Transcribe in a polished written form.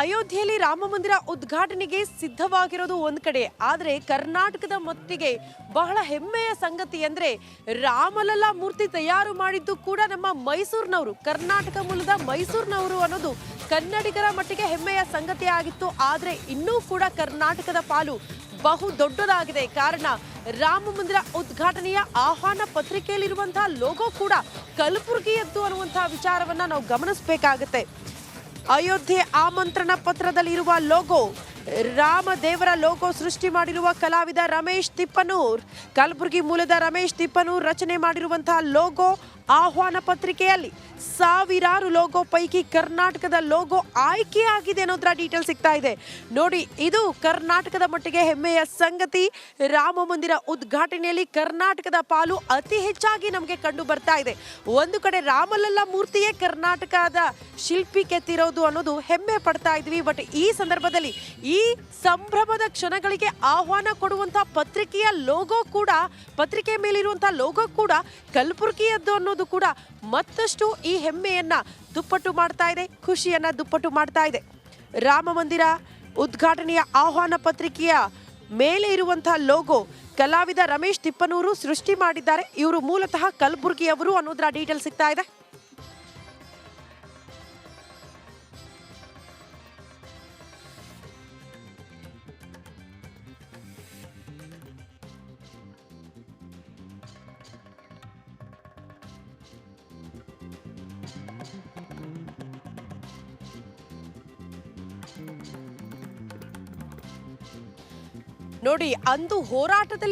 ಅಯೋಧ್ಯೆಯಲ್ಲಿ ರಾಮ ಮಂದಿರ ಉದ್ಘಾಟನೆಗೆ ಸಿದ್ಧವಾಗಿರೋದು ಒಂದ್ ಕಡೆ, ಆದರೆ ಕರ್ನಾಟಕದ ಮಟ್ಟಿಗೆ ಬಹಳ ಹೆಮ್ಮೆಯ ಸಂಗತಿ ಅಂದ್ರೆ ರಾಮಲಲ್ಲಾ ಮೂರ್ತಿ ತಯಾರು ಮಾಡಿದ್ದು ಕೂಡ ನಮ್ಮ ಮೈಸೂರಿನವರು, ಕರ್ನಾಟಕ ಮೂಲದ ಮೈಸೂರಿನವರು ಅನ್ನೋದು ಕನ್ನಡಿಗರ ಮಟ್ಟಿಗೆ ಹೆಮ್ಮೆಯ ಸಂಗತಿ ಆಗಿತ್ತು. ಆದ್ರೆ ಇನ್ನೂ ಕೂಡ ಕರ್ನಾಟಕದ ಪಾಲು ಬಹು ದೊಡ್ಡದಾಗಿದೆ. ಕಾರಣ ರಾಮ ಮಂದಿರ ಉದ್ಘಾಟನೆಯ ಆಹ್ವಾನ ಪತ್ರಿಕೆಯಲ್ಲಿರುವಂತಹ ಲೋಗೋ ಕೂಡ ಕಲಬುರಗಿಯದ್ದು ಅನ್ನುವಂತಹ ವಿಚಾರವನ್ನ ನಾವು ಗಮನಿಸಬೇಕಾಗುತ್ತೆ. ಅಯೋಧ್ಯೆ ಆಮಂತ್ರಣ ಪತ್ರದಲ್ಲಿರುವ ಲೋಗೋ ರಾಮ ದೇವರ ಲೋಗೋ ಸೃಷ್ಟಿ ಮಾಡಿರುವ ಕಲಾವಿದ ರಮೇಶ್ ತಿಪ್ಪನೂರ್, ಕಲಬುರಗಿ ಮೂಲದ ರಮೇಶ್ ತಿಪ್ಪನೂರ್ ರಚನೆ ಮಾಡಿರುವಂತಹ ಲೋಗೋ ಆಹ್ವಾನ ಪತ್ರಿಕೆಯಲ್ಲಿ ಸಾವಿರಾರು ಲೋಗೋ ಪೈಕಿ ಕರ್ನಾಟಕದ ಲೋಗೋ ಆಯ್ಕೆಯಾಗಿದೆ ಅನ್ನೋದ್ರ ಡೀಟೇಲ್ ಸಿಗ್ತಾ ಇದೆ. ನೋಡಿ, ಇದು ಕರ್ನಾಟಕದ ಮಟ್ಟಿಗೆ ಹೆಮ್ಮೆಯ ಸಂಗತಿ. ರಾಮ ಮಂದಿರ ಉದ್ಘಾಟನೆಯಲ್ಲಿ ಕರ್ನಾಟಕದ ಪಾಲು ಅತಿ ಹೆಚ್ಚಾಗಿ ನಮಗೆ ಕಂಡು ಬರ್ತಾ ಇದೆ. ಒಂದು ಕಡೆ ರಾಮಲಲ್ಲಾ ಮೂರ್ತಿಯೇ ಕರ್ನಾಟಕದ ಶಿಲ್ಪಿ ಕೆತ್ತಿರೋದು ಅನ್ನೋದು ಹೆಮ್ಮೆ ಪಡ್ತಾ ಇದ್ವಿ. ಬಟ್ ಈ ಸಂದರ್ಭದಲ್ಲಿ ಈ ಸಂಭ್ರಮದ ಕ್ಷಣಗಳಿಗೆ ಆಹ್ವಾನ ಕೊಡುವಂತಹ ಪತ್ರಿಕೆಯ ಲೋಗೋ ಕೂಡ, ಪತ್ರಿಕೆ ಮೇಲಿರುವಂತಹ ಲೋಗೋ ಕೂಡ ಕಲಬುರಗಿಯದ್ದು ಅನ್ನೋದು ಕೂಡ ಮತ್ತಷ್ಟು ಈ ಹೆಮ್ಮೆಯನ್ನ ದುಪ್ಪಟ್ಟು ಮಾಡ್ತಾ ಇದೆ, ಖುಷಿಯನ್ನ ದುಪ್ಪಟ್ಟು ಮಾಡ್ತಾ ಇದೆ. ರಾಮ ಮಂದಿರ ಉದ್ಘಾಟನೆಯ ಆಹ್ವಾನ ಪತ್ರಿಕೆಯ ಮೇಲೆ ಇರುವಂತಹ ಲೋಗೋ ಕಲಾವಿದ ರಮೇಶ್ ತಿಪ್ಪನೂರು ಸೃಷ್ಟಿ ಮಾಡಿದ್ದಾರೆ. ಇವರು ಮೂಲತಃ ಕಲಬುರಗಿಯವರು ಅನ್ನೋದ್ರ ಡೀಟೇಲ್ ಸಿಗ್ತಾ ಇದೆ. ನೋಡಿ, ಅಂದು ಹೋರಾಟದಲ್ಲಿ